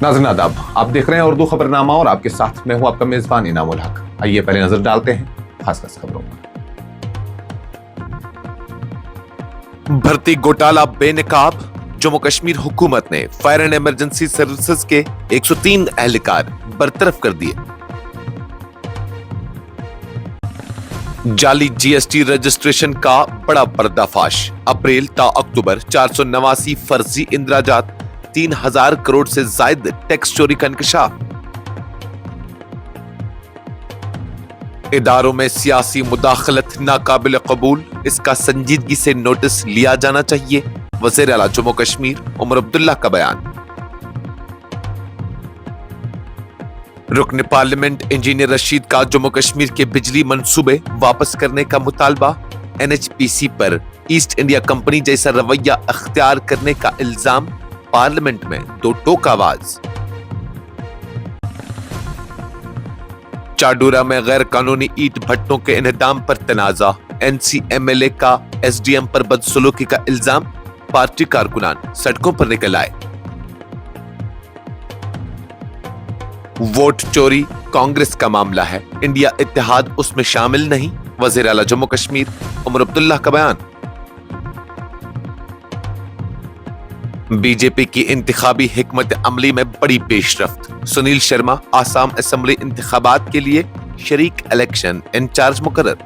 नाज़रीन आदाब, आप देख रहे हैं उर्दू खबरनामा और आपके साथ मैं हूं आपका मेजबान इनामुल हक। आइए पहले नजर डालते हैं खास खबरों पर। भर्ती घोटाला बेनकाब, जम्मू कश्मीर हुकूमत ने फायर एंड इमरजेंसी सर्विसेज के 103 एहलकार बरतरफ कर दिए। जाली जीएसटी रजिस्ट्रेशन का बड़ा पर्दाफाश, अप्रैल ता अक्टूबर 489 फर्जी इंदराजात, 3000 करोड़ से जायद टैक्स चोरी का इंकशाफ। इदारों में सियासी मुदाखलत नाकाबिल कबूल, इसका संजीदगी से नोटिस लिया जाना चाहिए, वज़ीर आला जम्मू कश्मीर उमर अब्दुल्ला का बयान। रुकन पार्लियामेंट इंजीनियर रशीद का जम्मू कश्मीर के बिजली मंसूबे वापस करने का मुतालबा, एनएचपीसी पर ईस्ट इंडिया कंपनी जैसा रवैया अख्तियार करने का इल्जाम, पार्लियामेंट में दो टोक आवाज। चाडूरा में गैर कानूनी ईंट भट्टों के इन्हदाम पर तनाजा, एनसीएमएलए का एसडीएम पर बदसलूकी का इल्जाम, पार्टी कारकुनान सड़कों पर निकल आए। वोट चोरी कांग्रेस का मामला है, इंडिया इत्तेहाद उसमें शामिल नहीं, वज़ीर आला जम्मू कश्मीर उमर अब्दुल्ला का बयान। बीजेपी की इंतखाबी हिकमत अमली में बड़ी पेशरफ्त, सुनील शर्मा आसाम असेंबली इंतखाबात के लिए शरीक इलेक्शन इंचार्ज मुकर्रर।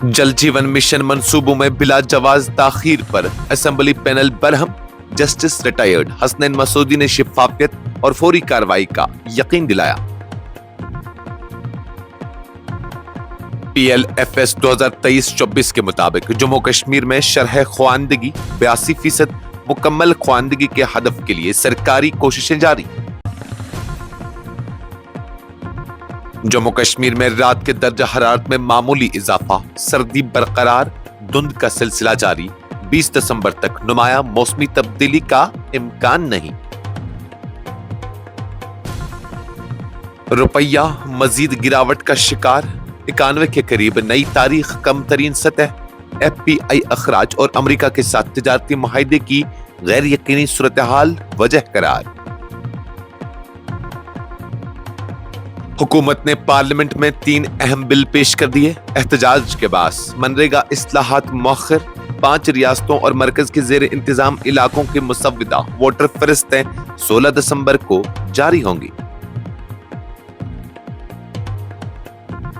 जल जीवन मिशन मंसूबों में बिला जवाज ताखीर पर assembly panel Barham, justice retired Hasnain Masoodi ने शिफाफियत और फौरी कार्रवाई का यकीन दिलाया। PLFS 2023-24 के मुताबिक जम्मू कश्मीर में शरह ख्वानदगी 82% मुकम्मल ख्वानदगी के हदफ के लिए सरकारी कोशिशें जारी। जम्मू कश्मीर में रात के दर्जा हरारत में मामूली इजाफा, सर्दी बरकरार, धुंध का सिलसिला जारी, 20 दिसंबर तक नुमाया मौसमी तब्दीली का इम्कान नहीं। रुपया मजीद गिरावट का शिकार, 91 के करीब, नई तारीख, कम तरीन सतह, FPI अखराज और अमेरिका के साथ तिजारती मुआहदे की गैर यकीनी सूरत हाल वजह करार। हुकूमत ने पार्लियामेंट में 3 अहम बिल पेश कर दिए, एहतजाज के बास मनरेगा इस्लाहात मौखर, 5 रियासतों और मरकज के जेर इंतजाम इलाकों के मुसव्विदा वोटर फरिश्तें 16 दिसंबर को जारी होंगी।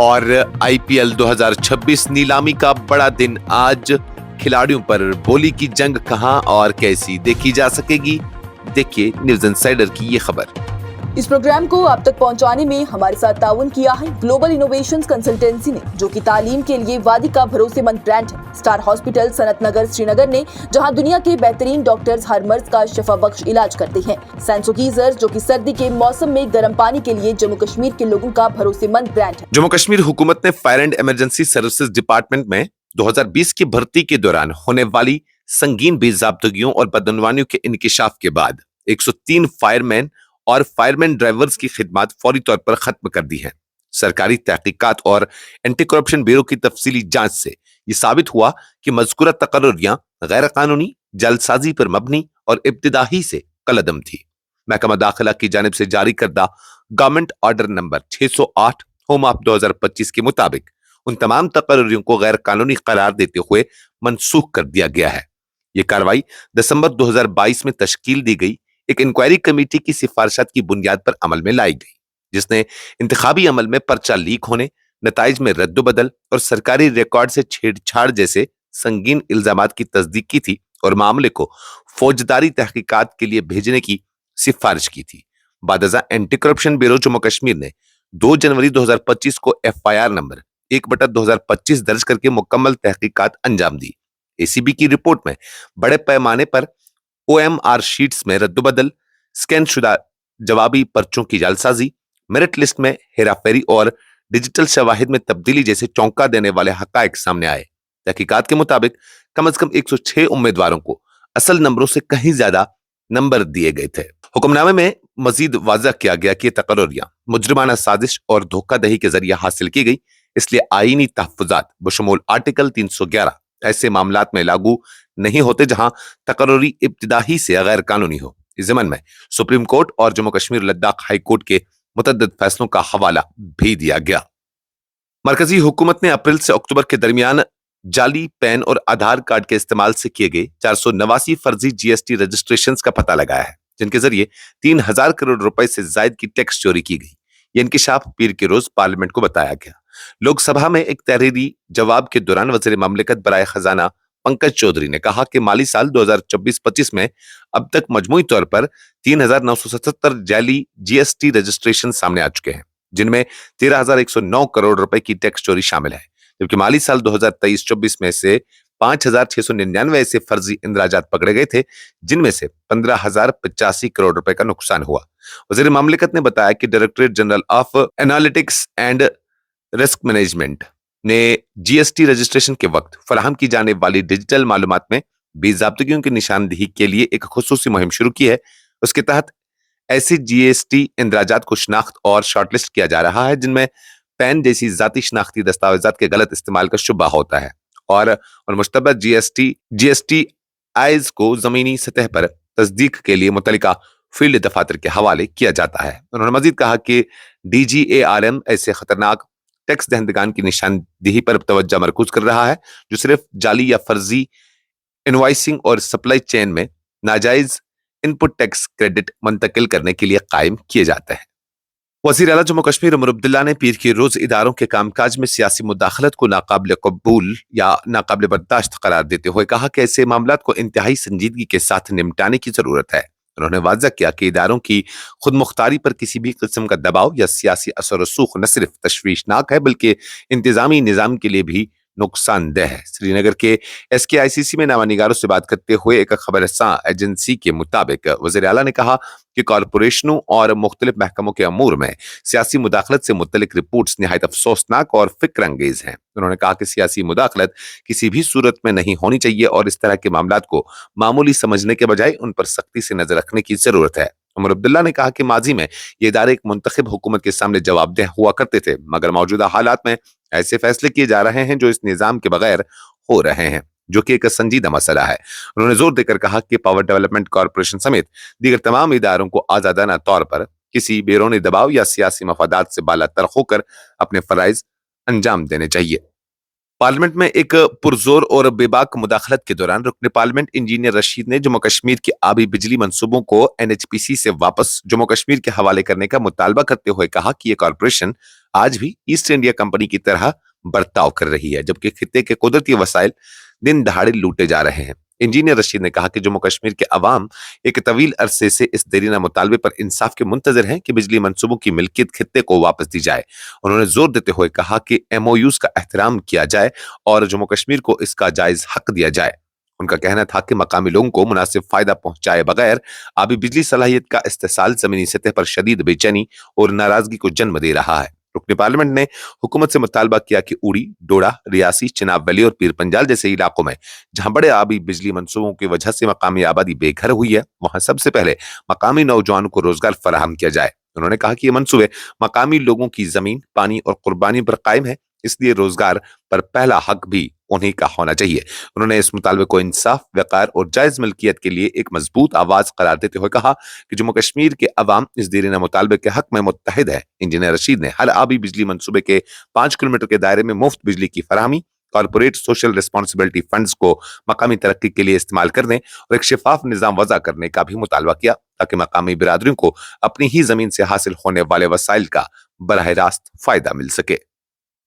और IPL 2026 नीलामी का बड़ा दिन आज, खिलाड़ियों पर बोली की जंग कहां और कैसी देखी जा सकेगी, देखिए न्यूज़ इनसाइडर की ये खबर। इस प्रोग्राम को आप तक पहुंचाने में हमारे साथ ताउन किया है ग्लोबल इनोवेशंस कंसल्टेंसी ने, जो कि तालीम के लिए वादी का भरोसेमंद ब्रांड है। स्टार हॉस्पिटल सनत नगर श्रीनगर ने, जहां दुनिया के बेहतरीन डॉक्टर्स हर मर्ज का शफा बख्श इलाज करते हैं। सैंसोगीजर, जो कि सर्दी के मौसम में गर्म पानी के लिए जम्मू कश्मीर के लोगों का भरोसेमंद ब्रांड है। जम्मू कश्मीर हुकूमत ने fire and emergency services department में 2020 की भर्ती के दौरान होने वाली संगीन बेज़ाब्तगियों और बदअनवानियों के इंकिशाफ के बाद 103 फायरमैन और फायरमैन ड्राइवर्स की खिदमत फौरी तौर पर खत्म कर दी है। सरकारी तहकीकात और एंटी करप्शन ब्यूरो की तफसीली जांच से यह साबित हुआ कि मज़कूरा तकर्रुरियां गैर कानूनी, जल्दसाजी पर मबनी और इब्तिदाई से कलअदम थी। महकमा दाखिला की जानिब से जारी करदा government order number 608 home of 2025 के मुताबिक उन तमाम तकर्रुरियों को गैर कानूनी करार देते हुए मनसूख कर दिया गया है। यह कार्रवाई दिसंबर 2022 में तश्कील दी गई एक इंक्वायरी कमेटी की सिफारिशात की बुनियाद पर अमल में लाई गई, जिसने इंतखाबी अमल में पर्चा लीक होने, नताइज में रद्दबदल और सरकारी रिकॉर्ड से छेड़छाड़ जैसे संगीन इल्जामात की तस्दीक की थी और मामले को फौजदारी तहकीकात के लिए भेजने की सिफारिश की थी। बादजा anti corruption bureau Jammu Kashmir ने 2 जनवरी 2025 को FIR नंबर 1/2025 दर्ज करके मुकम्मल तहकीकात अंजाम दी। ACB की रिपोर्ट में बड़े पैमाने पर OMR शीट्स में रद्दबदल, स्कैन शुदा जवाबी पर्चों की जालसाजी, मेरिट लिस्ट में हेराफेरी और डिजिटल शवाहिद में तब्दीली जैसे चौंका देने वाले हकायक सामने आए। तहकीकात के मुताबिक कम से कम 106 उम्मीदवारों को असल नंबरों से कहीं ज्यादा नंबर दिए गए थे। हुक्मनामे में मजीद वाज़ह किया गया कि तकर्रुरियां मुजरिमाना साजिश और धोखाधही के जरिए हासिल की गई, इसलिए आईनी तहफ़्फ़ुज़ात बशमूल आर्टिकल 311 ऐसे मामलात में लागू नहीं होते जहां तकर्री इब्तिदा ही से गैर कानूनी हो। इस ज़मन में सुप्रीम कोर्ट और जम्मू कश्मीर लद्दाख हाई कोर्ट के मुतअद्दिद फैसलों का हवाला भी दिया गया। मरकजी हुकूमत ने अप्रैल से अक्टूबर के दरमियान जाली पैन और आधार कार्ड के इस्तेमाल से किए गए 489 फर्जी जीएसटी रजिस्ट्रेशंस का पता लगाया है, जिनके जरिए 3000 करोड़ रुपए से जायद की टैक्स चोरी की गई। ये इंकिशाफ पीर के रोज पार्लियामेंट को बताया गया। लोकसभा में एक तहरीरी जवाब के दौरान वजीर ममलिकत बराए खजाना पंकज चौधरी ने कहा कि माली साल 2024-25 में अब तक मजमूई तौर पर 3977 जाली जीएसटी रजिस्ट्रेशन सामने आ चुके हैं, जिनमें 13,109 करोड़ रुपए की टैक्स चोरी शामिल है, जबकि माली साल 2023-24 में से 5,699 ऐसे फर्जी इंदराजात पकड़े गए थे, जिनमें से 15,085 करोड़ रुपए का नुकसान हुआ। वजीर ममलिकत ने बताया कि directorate general of analytics and risk management ने जीएसटी रजिस्ट्रेशन के वक्त फराहम की जाने वाली डिजिटल मालूमात में बेज़ाब्तगियों की निशानदेही के लिए एक खुसूसी मुहिम शुरू की है। उसके तहत ऐसे जीएसटी इंदराजात को शिनाख्त और शॉर्टलिस्ट किया जा रहा है जिनमें पैन जैसी जाती शनाख्ती दस्तावेजात के गलत इस्तेमाल का शुबा होता है और मुश्तबा जीएसटी आइज को जमीनी सतह पर तस्दीक के लिए मुतल्लिका फील्ड दफातर के हवाले किया जाता है। उन्होंने मजीद कहा कि DGARM ऐसे खतरनाक टैक्स दहंदगान की निशानदेही पर तवज्जो मरकूज कर रहा है जो सिर्फ जाली या फर्जी इनवॉइसिंग और सप्लाई चेन में नाजायज इनपुट टैक्स क्रेडिट मुंतकिल करने के लिए कायम किए जाते हैं। वज़ीर आला जम्मू कश्मीर उमर अब्दुल्ला ने पीर के रोज इदारों के कामकाज में सियासी मुदाखलत को नाकाबिल कबूल या नाकाबिल बर्दाश्त करार देते हुए कहा कि ऐसे मामलात को इंतहाई संजीदगी के साथ निपटाने की जरूरत है। उन्होंने वाज़ा किया कि इदारों की खुद मुख्तारी पर किसी भी किस्म का दबाव या सियासी असर रसूख न सिर्फ तशवीशनाक है बल्कि इंतजामी निज़ाम के लिए भी नुकसानदेह है। श्रीनगर के SKICC में नामानिगारों से बात करते हुए एक खबरसां एजेंसी के मुताबिक वज़ीर आला ने कहा कि कॉरपोरेशनों और मुख्तलिफ महकमों के अमूर में सियासी मुदाखलत से मुतल्लिक रिपोर्ट्स निहायत अफसोसनाक और फिक्र अंगेज हैं। उन्होंने कहा कि सियासी मुदाखलत किसी भी सूरत में नहीं होनी चाहिए और इस तरह के मामलात को मामूली समझने के बजाय उन पर सख्ती से नजर रखने की जरूरत है। उमर अब्दुल्ला ने कहा कि माजी में ये इदारे एक मुंतखब हुकूमत के सामने जवाबदेह हुआ करते थे, मगर मौजूदा हालात में ऐसे फैसले किए जा रहे हैं जो इस निजाम के बगैर हो रहे हैं, जो कि एक संजीदा मसला है। उन्होंने जोर देकर कहा कि पावर डेवलपमेंट कॉरपोरेशन समेत दीगर तमाम इदारों को आजादाना तौर पर किसी बैरूनी दबाव या सियासी मफादात से बालातर होकर अपने फराइज अंजाम देने चाहिए। पार्लियामेंट में एक पुरजोर और बेबाक मुदाखलत के दौरान रुकन पार्लियामेंट इंजीनियर रशीद ने जम्मू कश्मीर के आबी बिजली मंसूबों को NHPC से वापस जम्मू कश्मीर के हवाले करने का मुतालबा करते हुए कहा कि यह कॉरपोरेशन आज भी ईस्ट इंडिया कंपनी की तरह बर्ताव कर रही है, जबकि खित्ते के कुदरती वसाइल दिन दहाड़े लूटे जा रहे हैं। इंजीनियर रशीद ने कहा कि जम्मू कश्मीर के अवाम एक तवील अरसे से इस देरीना मुतालबे पर इंसाफ के मुंतजर हैं कि बिजली मंसूबों की मिल्कियत खित्ते को वापस दी जाए। उन्होंने जोर देते हुए कहा कि MOUs का एहतराम किया जाए और जम्मू कश्मीर को इसका जायज हक दिया जाए। उनका कहना था कि मकामी लोगों को मुनासिब फायदा पहुंचाए बगैर आबी बिजली सलाहियत का इस्तेसाल जमीनी सतह पर शदीद बेचैनी और नाराजगी को जन्म दे रहा है। रुकन पार्लियामेंट ने हुकूमत से मुतालबा किया कि उड़ी, डोडा, रियासी, चिनाब वैली और पीर पंजाल जैसे इलाकों में जहां बड़े आबी बिजली मंसूबों की वजह से मकामी आबादी बेघर हुई है, वहां सबसे पहले मकामी नौजवानों को रोजगार फराहम किया जाए। उन्होंने कहा कि ये मंसूबे मकामी लोगों की जमीन, पानी और कुर्बानी पर कायम है, इसलिए रोजगार पर पहला हक भी उन्हीं का होना चाहिए। उन्होंने इस मुतालबे को इंसाफ, वक़ार और जायज मिल्कियत के लिए एक मजबूत आवाज करार देते हुए कहा कि जम्मू कश्मीर के अवाम इस देरीना मुतालबे के हक में मुत्तहिद है। इंजीनियर रशीद ने हर आबी बिजली मंसूबे के 5 किलोमीटर के दायरे में मुफ्त बिजली की फराहमी, कॉर्पोरेट सोशल रिस्पॉन्सिबिलिटी फंड्स को मकामी तरक्की के लिए इस्तेमाल करने और एक शिफाफ निजाम वज़ा करने का भी मुतालबा किया ताकि मकामी बिरादरियों को अपनी ही जमीन से हासिल होने वाले वसाइल का बराह रास्त फायदा मिल सके।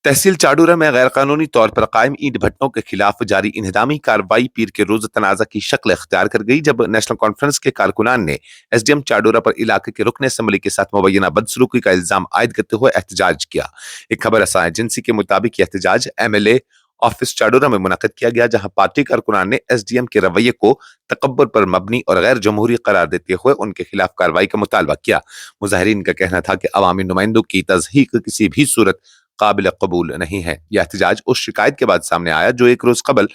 तहसील चाडूरा में गैर कानूनी तौर पर कायम ईंट भट्टों के खिलाफ जारी इंहदामी कार्रवाई पीर के रोज तनाजा की शक्ल इख्तियार कर गई, जब नेशनल कॉन्फ्रेंस के कारकुनान ने SDM चाडूरा पर इलाके के रुकन असम्बली के साथ मुबैना बदसलूकी का इल्जाम आयद करते हुए एहतजाज किया। एक खबर रसा एजेंसी के मुताबिक यह एहतजाज MLA ऑफिस चाडूरा में मुनक़िद किया गया, जहां पार्टी कारकुनान ने SDM के रवैये को तकब्बुर पर मबनी और गैर जमहूरी करार देते हुए उनके खिलाफ कार्रवाई का मुतालबा किया। मुजाहिरीन का कहना था कि अवामी नुमाइंदों की तज़हीक किसी भी सूरत قابل قبول نہیں ہے۔ یہ احتجاج اس شکایت کے بعد سامنے آیا جو ایک روز قبل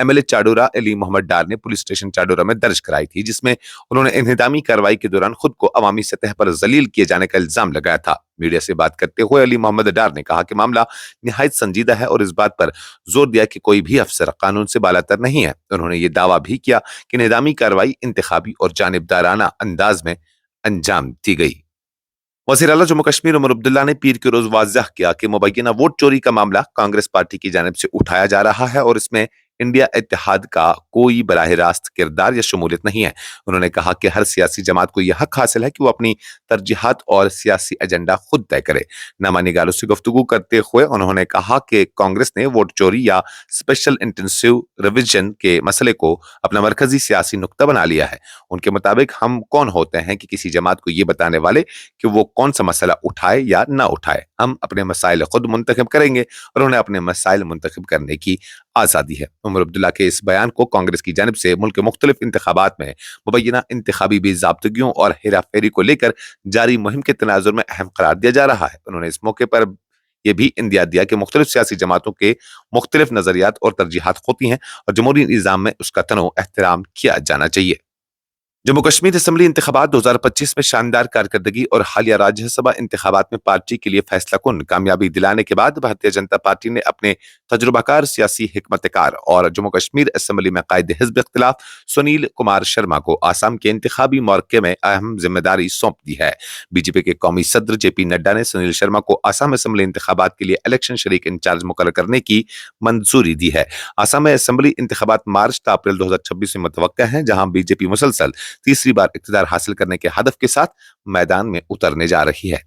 MLA چاڈورا علی محمد ڈار نے پولیس اسٹیشن چاڈورا میں درج کرائی تھی، جس میں انہوں نے انہدامی کارروائی کے دوران خود کو عوامی سطح پر ذلیل کیے جانے کا الزام لگایا تھا۔ میڈیا سے بات کرتے ہوئے علی محمد ڈار نے کہا کہ معاملہ نہایت سنجیدہ ہے اور اس بات پر زور دیا کہ کوئی بھی افسر قانون سے بالاتر نہیں ہے۔ انہوں نے یہ دعویٰ بھی کیا کہ انہدامی کارروائی انتخابی اور جانبدارانہ انداز میں انجام دی گئی۔ وزیر اعلیٰ جموں کشمیر عمر عبداللہ نے پیر کے روز واضح کیا کہ مبینہ ووٹ چوری کا معاملہ کانگریس پارٹی کی جانب سے اٹھایا جا رہا ہے اور اس میں انڈیا اتحاد کا کوئی براہ راست کردار یا شمولیت نہیں ہے۔ انہوں نے کہا کہ ہر سیاسی جماعت کو یہ حق حاصل ہے کہ وہ اپنی ترجیحات اور سیاسی ایجنڈا خود طے کرے۔ نامہ نگاروں سے گفتگو کرتے ہوئے انہوں نے کہا کہ کانگریس نے ووٹ چوری یا اسپیشل انٹینسیو ریویژن کے مسئلے کو اپنا مرکزی سیاسی نقطہ بنا لیا ہے۔ ان کے مطابق ہم کون ہوتے ہیں کہ کسی جماعت کو یہ بتانے والے کہ وہ کون سا مسئلہ اٹھائے یا نہ اٹھائے۔ ہم اپنے مسائل خود منتخب کریں گے اور انہیں اپنے مسائل منتخب کرنے کی آزادی ہے۔ عمر عبداللہ کے اس بیان کو کانگریس کی جانب سے ملک کے مختلف انتخابات میں مبینہ انتخابی بے ضابطگیوں اور ہیرا پھیری کو لے کر جاری مہم کے تناظر میں اہم قرار دیا جا رہا ہے۔ انہوں نے اس موقع پر یہ بھی اندیا دیا کہ مختلف سیاسی جماعتوں کے مختلف نظریات اور ترجیحات ہوتی ہیں اور جمہوری نظام میں اس کا تنوع احترام کیا جانا چاہیے۔ جموں کشمیر اسمبلی انتخابات 2025 میں شاندار کارکردگی اور حالیہ راجیہ سبھا انتخابات میں پارٹی کے لیے فیصلہ کن کامیابی دلانے کے بعد بھارتیہ جنتا پارٹی نے اپنے تجربہ کار سیاسی حکمت کار اور جموں کشمیر اسمبلی میں قائد حزب اختلاف سنیل کمار شرما کو آسام کے انتخابی موقع میں اہم ذمہ داری سونپ دی ہے۔ BJP کے قومی صدر JP نڈا نے سنیل شرما کو آسام اسمبلی انتخابات کے لیے الیکشن شریک انچارج مقرر کرنے کی منظوری دی ہے۔ آسام میں اسمبلی انتخابات مارچ تا اپریل 2026 میں متوقع ہیں، جہاں BJP مسلسل تیسری بار اقتدار حاصل کرنے کے ہدف کے ساتھ میدان میں اترنے جا رہی ہے۔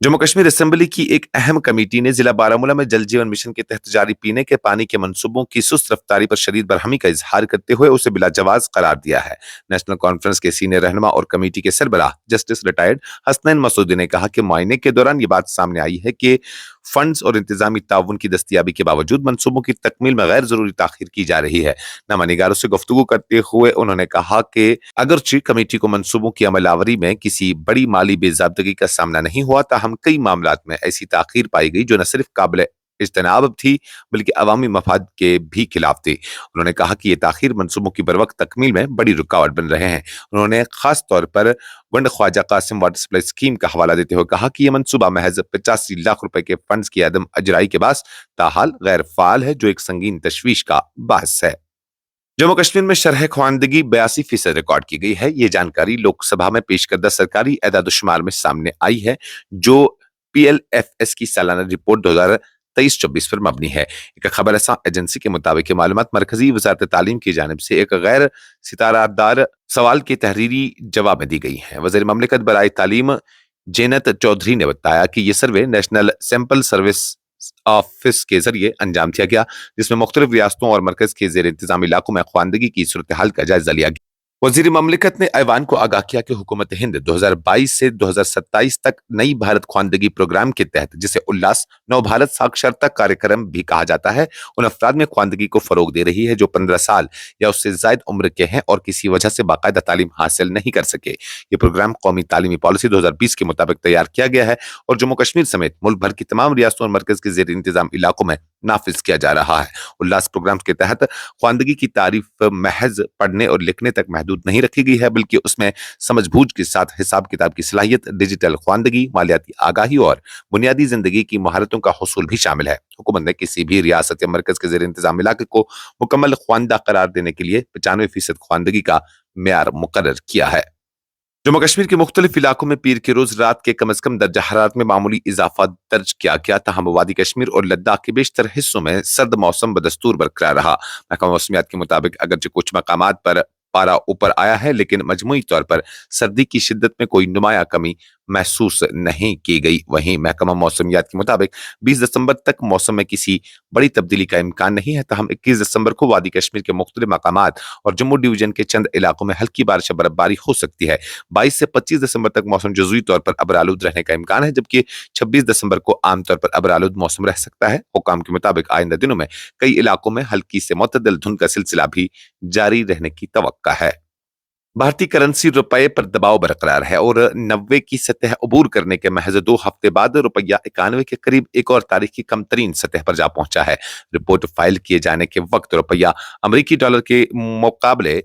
جموں کشمیر اسمبلی کی ایک اہم کمیٹی نے ضلع بارامولہ میں جل جیون مشن کے تحت جاری پینے کے پانی کے منصوبوں کی سست رفتاری پر شدید برہمی کا اظہار کرتے ہوئے اسے بلا جواز قرار دیا ہے۔ نیشنل کانفرنس کے سینئر رہنما اور کمیٹی کے سربراہ جسٹس ریٹائرڈ حسنین مسعودی نے کہا کہ معائنے کے دوران یہ بات سامنے آئی ہے کہ فنڈز اور انتظامی تعاون کی دستیابی کے باوجود منصوبوں کی تکمیل میں غیر ضروری تاخیر کی جا رہی ہے۔ نامہ نگاروں سے گفتگو کرتے ہوئے انہوں نے کہا کہ اگرچہ کمیٹی کو منصوبوں کی عمل آوری میں کسی بڑی مالی بے ضابطگی کا سامنا نہیں ہوا، تاہم کئی معاملات میں ایسی تاخیر پائی گئی جو نہ صرف قابل اجتناب تھی بلکہ عوامی مفاد کے بھی خلاف تھی۔ انہوں نے کہا کہ یہ تاخیر منصوبوں کی بروقت تکمیل میں بڑی رکاوٹ بن رہے ہیں۔ انہوں نے خاص طور پر گنڈ خواجہ قاسم واٹر سپلائی اسکیم کا حوالہ دیتے ہوئے کہا کہ یہ منصوبہ محض 85 لاکھ روپے کے فنڈز کی عدم اجرائی کے باعث تاحال غیر فعال ہے، جو ایک سنگین تشویش کا باعث ہے۔ جموں کشمیر میں شرح خواندگی 82% ریکارڈ کی گئی ہے۔ یہ جانکاری لوک سبھا میں پیش کردہ سرکاری اعداد و شمار میں سامنے آئی ہے، جو PLFS کی سالانہ رپورٹ 2023-24 پر مبنی ہے۔ ایک خبر رساں ایجنسی کے مطابق یہ معلومات مرکزی وزارت تعلیم کی جانب سے ایک غیر ستارہ دار سوال کے تحریری جواب میں دی گئی ہیں۔ وزیر مملکت برائے تعلیم جینت چودھری نے بتایا کہ یہ survey national sample service office کے ذریعے انجام دیا گیا، جس میں مختلف ریاستوں اور مرکز کے زیر انتظام علاقوں میں خواندگی کی صورتحال کا جائزہ لیا گیا۔ وزیر مملکت نے ایوان کو آگاہ کیا کہ حکومت ہند 2022 سے 2027 تک نئی بھارت خواندگی پروگرام کے تحت، جسے الاس نو بھارت ساکشرتا کاریہ بھی کہا جاتا ہے، ان افراد میں خواندگی کو فروغ دے رہی ہے جو 15 سال یا اس سے زائد عمر کے ہیں اور کسی وجہ سے باقاعدہ تعلیم حاصل نہیں کر سکے۔ یہ پروگرام قومی تعلیمی پالیسی 2020 کے مطابق تیار کیا گیا ہے اور جموں کشمیر سمیت ملک بھر کی تمام ریاستوں اور مرکز کے زیر انتظام علاقوں میں نافذ کیا جا رہا ہے۔ الاس پروگرام کے تحت خواندگی کی تعریف محض پڑھنے اور لکھنے تک محدود نہیں رکھی گئی ہے، بلکہ اس میں سمجھ بوجھ کے ساتھ حساب کتاب کی صلاحیت، ڈیجیٹل خواندگی، مالیاتی آگاہی اور بنیادی زندگی کی مہارتوں کا حصول بھی شامل ہے۔ حکومت نے کسی بھی ریاست یا مرکز کے زیر انتظام علاقے کو مکمل خواندہ قرار دینے کے لیے 95% خواندگی کا معیار مقرر کیا ہے۔ جموں کشمیر کے مختلف علاقوں میں پیر کے روز رات کے کم از کم درجہ حرارت میں معمولی اضافہ درج کیا گیا، تاہم وادی کشمیر اور لداخ کے بیشتر حصوں میں سرد موسم بدستور برقرار رہا۔ محکمہ موسمیات کے مطابق اگرچہ کچھ مقامات پر پارا اوپر آیا ہے، لیکن مجموعی طور پر سردی کی شدت میں کوئی نمایاں کمی محسوس نہیں کی گئی۔ وہیں محکمہ موسمیات کے مطابق 20 دسمبر تک موسم میں کسی بڑی تبدیلی کا امکان نہیں ہے، تاہم 21 دسمبر کو وادی کشمیر کے مختلف مقامات اور جموں ڈویژن کے چند علاقوں میں ہلکی بارش یا برفباری ہو سکتی ہے۔ 22 سے 25 دسمبر تک موسم جزوی طور پر ابرآلود رہنے کا امکان ہے، جبکہ 26 دسمبر کو عام طور پر ابرآلود موسم رہ سکتا ہے۔ حکام کے مطابق آئندہ دنوں میں کئی علاقوں میں ہلکی سے معتدل دھند کا سلسلہ بھی جاری رہنے کی توقع ہے۔ भारतीय करेंसी रुपए पर दबाव बरकरार है और 90 की सतह अबूर करने के महज 2 हफ्ते बाद रुपया 91 के करीब एक और तारीख की कम तरीन सतह पर जा पहुंचा है। रिपोर्ट फाइल किए जाने के वक्त रुपया अमेरिकी डॉलर के मुकाबले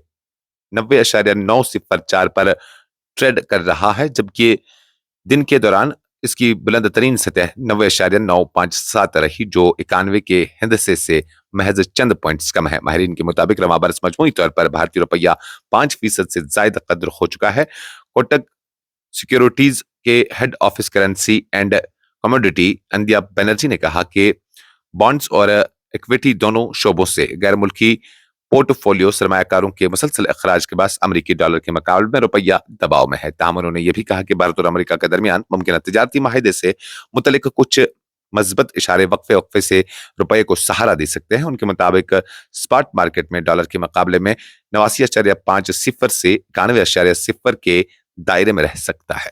90.904 पर ट्रेड कर रहा है, जबकि दिन के दौरान इसकी बुलंद तरीन सतह 90.957 रही, जो 91 के हिंदसे से महज चंद पॉइंट्स कम है। माहिरीन के मुताबिक रवां बरस मजमूई तौर पर भारतीय रुपया 5% से ज्यादा कदर हो चुका है। कोटक सिक्योरिटीज के head office currency and commodity Anindya Banerjee ने कहा कि बॉन्ड्स और इक्विटी दोनों शोबों से गैर मुल्की पोर्टफोलियो सरमायाकारों के मुसलसल अखराज के बाद अमेरिकी डॉलर के मुकाबले में रुपया दबाव में है। ताहम उन्होंने यह भी कहा कि भारत और अमेरिका के दरमियान मुमकिन तिजारती माहिदे से मुतल्लिक कुछ मजबूत इशारे वक्फे वक्फे से रुपये को सहारा दे सकते हैं। उनके मुताबिक स्पॉट मार्केट में डॉलर के मुकाबले में 89.50 से 91.0 के दायरे में रह सकता है।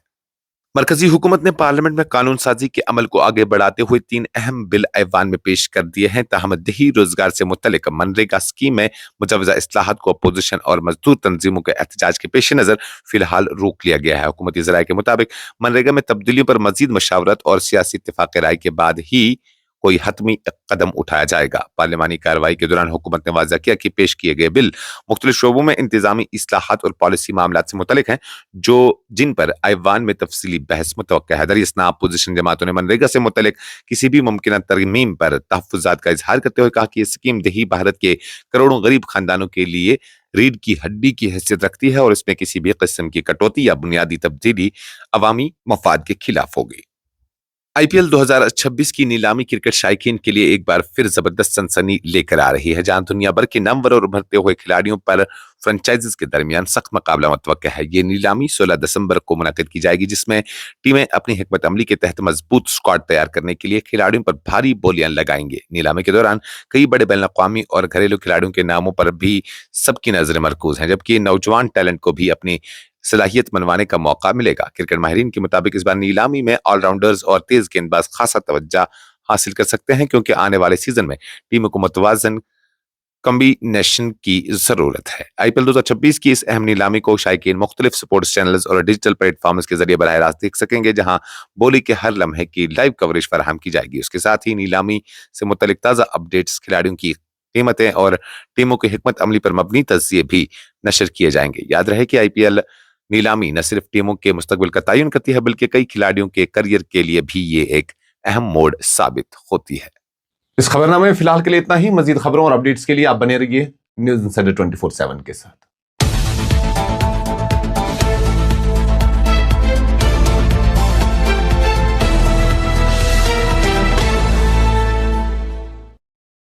मरकजी हुकूमत ने पार्लियामेंट में कानून साजी के अमल को आगे बढ़ाते हुए 3 अहम बिल ऐवान में पेश कर दिए हैं। ताहम देही रोजगार से मुतल्लिक मनरेगा स्कीम में मुजवजा इस्लाहात को अपोजिशन और मजदूर तंजीमों के एहतजाज के पेश नजर फिलहाल रोक लिया गया है। हुकूमती ज़राए के मुताबिक मनरेगा में तब्दीलियों पर मजीद मशावरत और सियासी इत्तेफाक राय के बाद ही कोई हतमी कदम उठाया जाएगा। पार्लियामानी कार्रवाई के दौरान हुकूमत ने वाज़ा किया कि पेश किए गए बिल मुख्तलिफ शोबों में इंतजामी इस्लाहात और पॉलिसी मामलात से मुतल्लिक हैं, जिन पर ऐवान में तफसीली बहस मुतवक्का है। दरियासना अपोजिशन जमातों ने मनरेगा से मुतल्लिक किसी भी मुमकिन तरमीम पर तहफ़्फ़ुज़ात का इजहार करते हुए कहा कि यह स्कीम देही भारत के करोड़ों गरीब खानदानों के लिए रीढ़ की हड्डी की हैसियत रखती है और इसमें किसी भी किस्म की कटौती या बुनियादी तब्दीली अवामी मफाद के खिलाफ होगी। आईपीएल 2026 की नीलामी क्रिकेट शायकीन के लिए एक बार फिर जबरदस्त सनसनी लेकर आ रही है, जहां दुनिया भर के नामवर और उभरते हुए खिलाड़ियों पर फ्रेंचाइजीज के दरमियान सख्त मुकाबला मुतवक्का है। ये नीलामी 16 दिसंबर को मुनक़िद की जाएगी, जिसमें टीमें अपनी हिकमत अमली के तहत मजबूत स्क्वाड तैयार करने के लिए खिलाड़ियों पर भारी बोलियां लगाएंगे। नीलामी के दौरान कई बड़े बैनुल-अक़वामी और घरेलू खिलाड़ियों के नामों पर भी सबकी नजरें मरकूज हैं, जबकि नौजवान टैलेंट को भी अपनी सलाहियत मनवाने का मौका मिलेगा। क्रिकेट माहिरीन के मुताबिक इस बार नीलामी में ऑलराउंडर्स और तेज गेंदबाज खासा तवज्जो हासिल कर सकते हैं, क्योंकि आने वाले सीजन में टीमों को मुतवाज़न कॉम्बिनेशन की जरूरत है। आईपीएल 2026 की इस अहम नीलामी को शायकीन मुख्तलिफ स्पोर्ट्स चैनल्स और डिजिटल प्लेटफॉर्म्स के जरिए बराह रास्त देख सकेंगे, जहां बोली के हर लम्हे की लाइव कवरेज फराहम की जाएगी। उसके साथ ही नीलामी से मुतल्लिक ताज़ा अपडेट्स, खिलाड़ियों की कीमतें और टीमों की हिकमत अमली पर मबनी तज़किये भी नशर किए जाएंगे। याद रहे कि आईपीएल नीलामी न सिर्फ टीमों के मुस्तकबिल का तयन करती है, बल्कि कई खिलाड़ियों के करियर के लिए भी ये एक अहम मोड़ साबित होती है। इस खबरनामे में फिलहाल के लिए इतना ही। मजीद खबरों और अपडेट्स के लिए आप बने रहिए न्यूज़ इंसाइडर 24/7 के साथ।